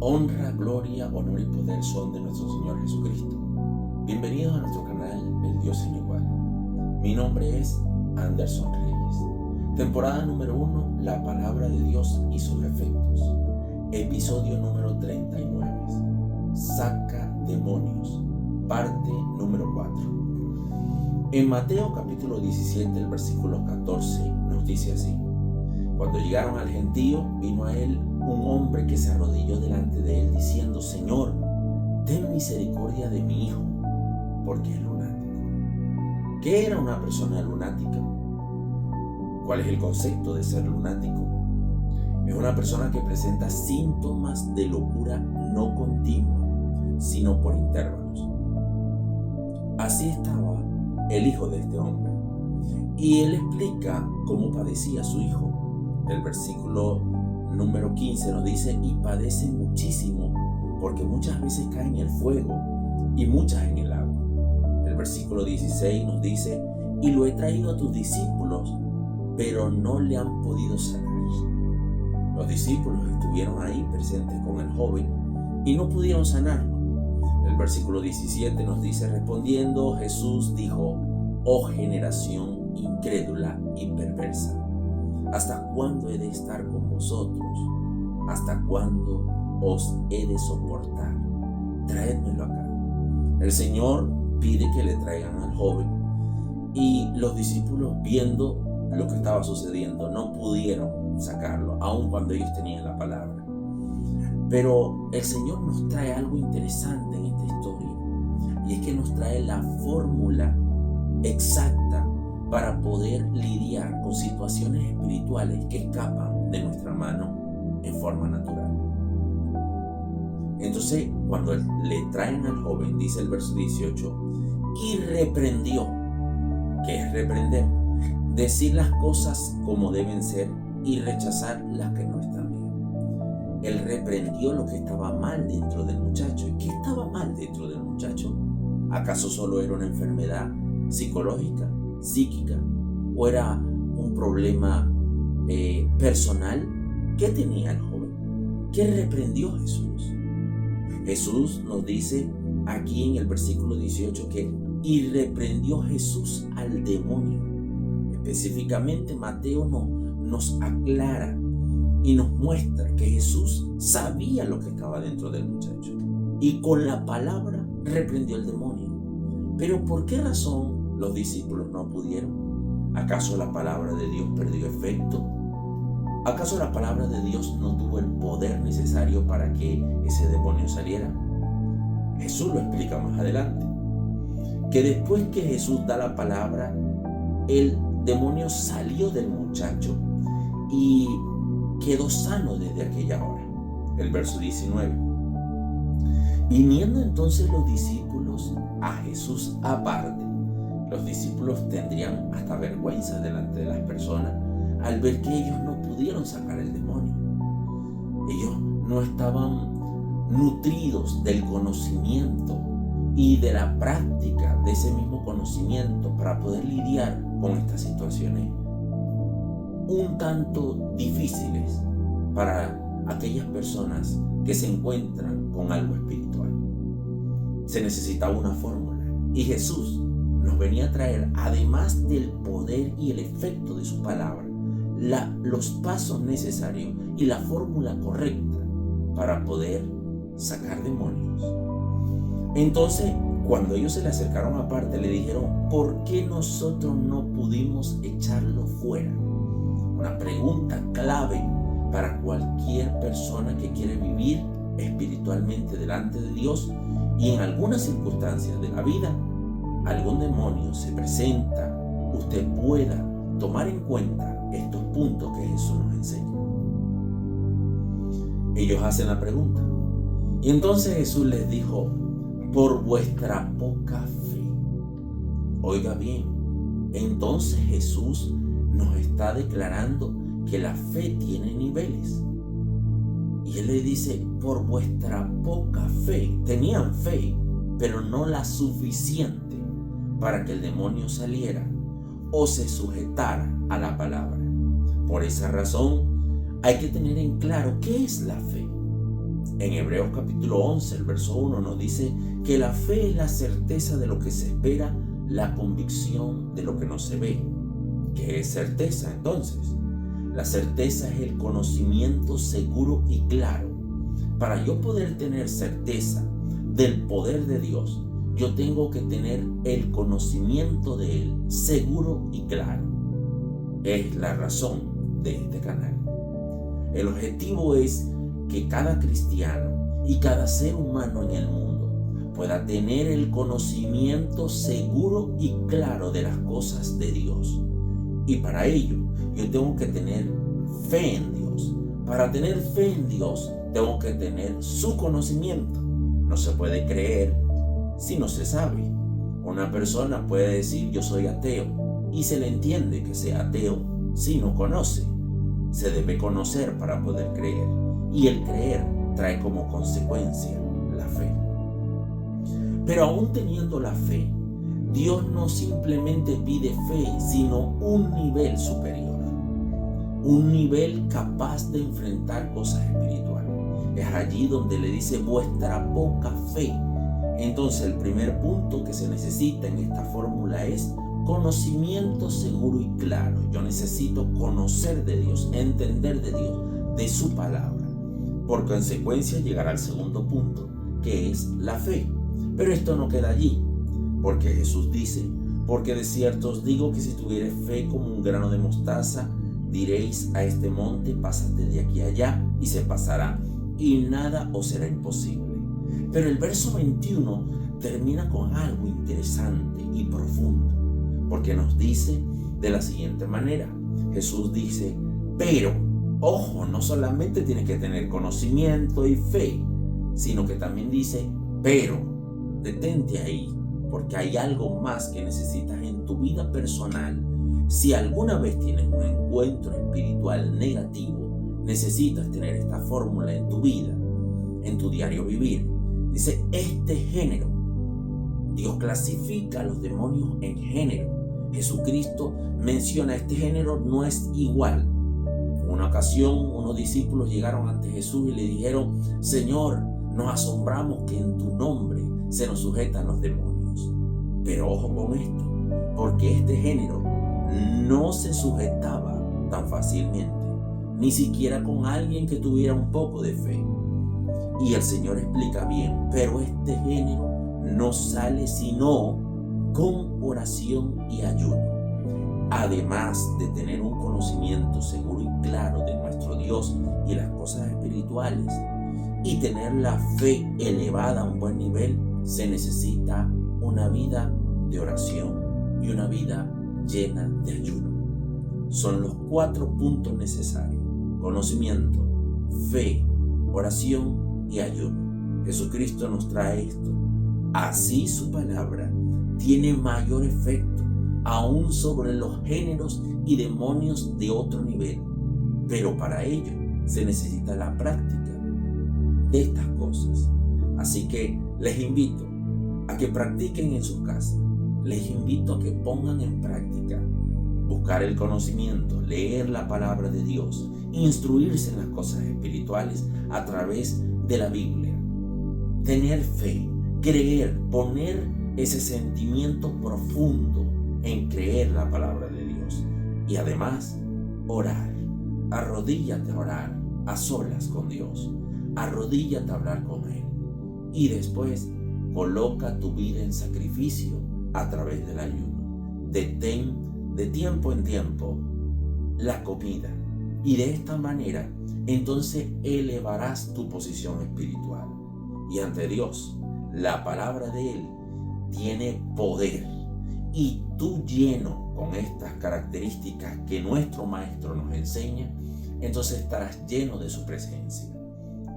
Honra, gloria, honor y poder son de nuestro Señor Jesucristo. Bienvenidos a nuestro canal El Dios Sin Igual. Mi nombre es Anderson Reyes. Temporada número 1, la palabra de Dios y sus efectos. Episodio número 39. Saca demonios. Parte número 4. En Mateo capítulo 17, el versículo 14, nos dice así: Cuando llegaron al gentío, vino a él un hombre que se arrodilló delante de él diciendo: Señor, ten misericordia de mi hijo, porque es lunático. ¿Qué era una persona lunática? ¿Cuál es el concepto de ser lunático? Es una persona que presenta síntomas de locura no continua, sino por intervalos. Así estaba el hijo de este hombre. Y él explica cómo padecía su hijo. El versículo número 15 nos dice: y padece muchísimo, porque muchas veces cae en el fuego y muchas en el agua. El versículo 16 nos dice: y lo he traído a tus discípulos, pero no le han podido sanar. Los discípulos estuvieron ahí presentes con el joven y no pudieron sanarlo. El versículo 17 nos dice: respondiendo Jesús dijo: oh generación incrédula y perversa, ¿hasta cuándo he de estar con vosotros? ¿Hasta cuándo os he de soportar? Traédmelo acá. El Señor pide que le traigan al joven, y los discípulos, viendo lo que estaba sucediendo, no pudieron sacarlo, aun cuando ellos tenían la palabra. Pero el Señor nos trae algo interesante en esta historia, y es que nos trae la fórmula exacta para poder lidiar con situaciones espirituales que escapan de nuestra mano en forma natural. Entonces, cuando le traen al joven, dice el verso 18, y reprendió. ¿Qué es reprender? Decir las cosas como deben ser y rechazar las que no están bien. Él reprendió lo que estaba mal dentro del muchacho. ¿Y qué estaba mal dentro del muchacho? ¿Acaso solo era una enfermedad psicológica, psíquica, o era un problema personal? ¿Qué tenía el joven? ¿Qué reprendió Jesús? Jesús nos dice aquí en el versículo 18 que y reprendió Jesús al demonio. Específicamente Mateo nos aclara y nos muestra que Jesús sabía lo que estaba dentro del muchacho y con la palabra reprendió al demonio. Pero ¿por qué razón los discípulos no pudieron? ¿Acaso la palabra de Dios perdió efecto? ¿Acaso la palabra de Dios no tuvo el poder necesario para que ese demonio saliera? Jesús lo explica más adelante, que después que Jesús da la palabra, el demonio salió del muchacho y quedó sano desde aquella hora. El verso 19. Viniendo entonces los discípulos a Jesús aparte, los discípulos tendrían hasta vergüenza delante de las personas al ver que ellos no pudieron sacar el demonio. Ellos no estaban nutridos del conocimiento y de la práctica de ese mismo conocimiento para poder lidiar con estas situaciones un tanto difíciles para aquellas personas que se encuentran con algo espiritual. Se necesitaba una fórmula, y Jesús nos venía a traer, además del poder y el efecto de su palabra, los pasos necesarios y la fórmula correcta para poder sacar demonios. Entonces, cuando ellos se le acercaron aparte, le dijeron: ¿por qué nosotros no pudimos echarlo fuera? Una pregunta clave para cualquier persona que quiere vivir espiritualmente delante de Dios, y en algunas circunstancias de la vida algún demonio se presenta, usted pueda tomar en cuenta estos puntos que Jesús nos enseña. Ellos hacen la pregunta, y entonces Jesús les dijo: por vuestra poca fe. Oiga bien, entonces Jesús nos está declarando que la fe tiene niveles. Y Él le dice: por vuestra poca fe. Tenían fe, pero no la suficiente para que el demonio saliera o se sujetara a la palabra. Por esa razón, hay que tener en claro qué es la fe. En Hebreos capítulo 11, el verso 1 nos dice que la fe es la certeza de lo que se espera, la convicción de lo que no se ve. ¿Qué es certeza entonces? La certeza es el conocimiento seguro y claro. Para yo poder tener certeza del poder de Dios, yo tengo que tener el conocimiento de Él seguro y claro. Es la razón de este canal. El objetivo es que cada cristiano y cada ser humano en el mundo pueda tener el conocimiento seguro y claro de las cosas de Dios. Y para ello, yo tengo que tener fe en Dios. Para tener fe en Dios, tengo que tener su conocimiento. No se puede creer si no se sabe. Una persona puede decir yo soy ateo y se le entiende que sea ateo si no conoce. Se debe conocer para poder creer, y el creer trae como consecuencia la fe. Pero aún teniendo la fe, Dios no simplemente pide fe, sino un nivel superior, un nivel capaz de enfrentar cosas espirituales. Es allí donde le dice vuestra poca fe. Entonces el primer punto que se necesita en esta fórmula es conocimiento seguro y claro. Yo necesito conocer de Dios, entender de Dios, de su palabra. Por consecuencia llegará al segundo punto, que es la fe. Pero esto no queda allí, porque Jesús dice, porque de cierto os digo que si tuviereis fe como un grano de mostaza, diréis a este monte, pásate de aquí a allá, y se pasará, y nada os será imposible. Pero el verso 21 termina con algo interesante y profundo, porque nos dice de la siguiente manera. Jesús dice, pero, ojo, no solamente tienes que tener conocimiento y fe, sino que también dice, pero, detente ahí, porque hay algo más que necesitas en tu vida personal. Si alguna vez tienes un encuentro espiritual negativo, necesitas tener esta fórmula en tu vida, en tu diario vivir. Dice, este género, Dios clasifica a los demonios en género. Jesucristo menciona este género no es igual. En una ocasión, unos discípulos llegaron ante Jesús y le dijeron, Señor, nos asombramos que en tu nombre se nos sujetan los demonios. Pero ojo con esto, porque este género no se sujetaba tan fácilmente, ni siquiera con alguien que tuviera un poco de fe. Y el Señor explica bien, pero este género no sale sino con oración y ayuno. Además de tener un conocimiento seguro y claro de nuestro Dios y las cosas espirituales, y tener la fe elevada a un buen nivel, se necesita una vida de oración y una vida llena de ayuno. Son los 4 puntos necesarios: conocimiento, fe, oración y ayuno. Jesucristo nos trae esto. Así su palabra tiene mayor efecto aún sobre los géneros y demonios de otro nivel. Pero para ello se necesita la práctica de estas cosas. Así que les invito a que practiquen en sus casas. Les invito a que pongan en práctica buscar el conocimiento, leer la palabra de Dios, instruirse en las cosas espirituales a través de la Biblia, tener fe, creer, poner ese sentimiento profundo en creer la palabra de Dios, y además orar. Arrodíllate a orar a solas con Dios, arrodíllate a hablar con Él, y después coloca tu vida en sacrificio a través del ayuno. Detén de tiempo en tiempo la comida, y de esta manera entonces elevarás tu posición espiritual, y ante Dios la palabra de Él tiene poder, y tú, lleno con estas características que nuestro Maestro nos enseña, entonces estarás lleno de su presencia,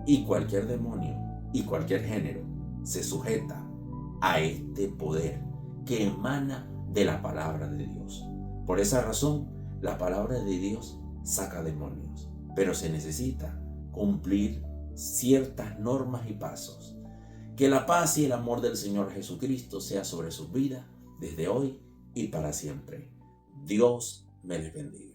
y cualquier demonio y cualquier género se sujeta a este poder que emana de la palabra de Dios. Por esa razón, la palabra de Dios saca demonios, pero se necesita cumplir ciertas normas y pasos. Que la paz y el amor del Señor Jesucristo sea sobre sus vidas desde hoy y para siempre. Dios me les bendiga.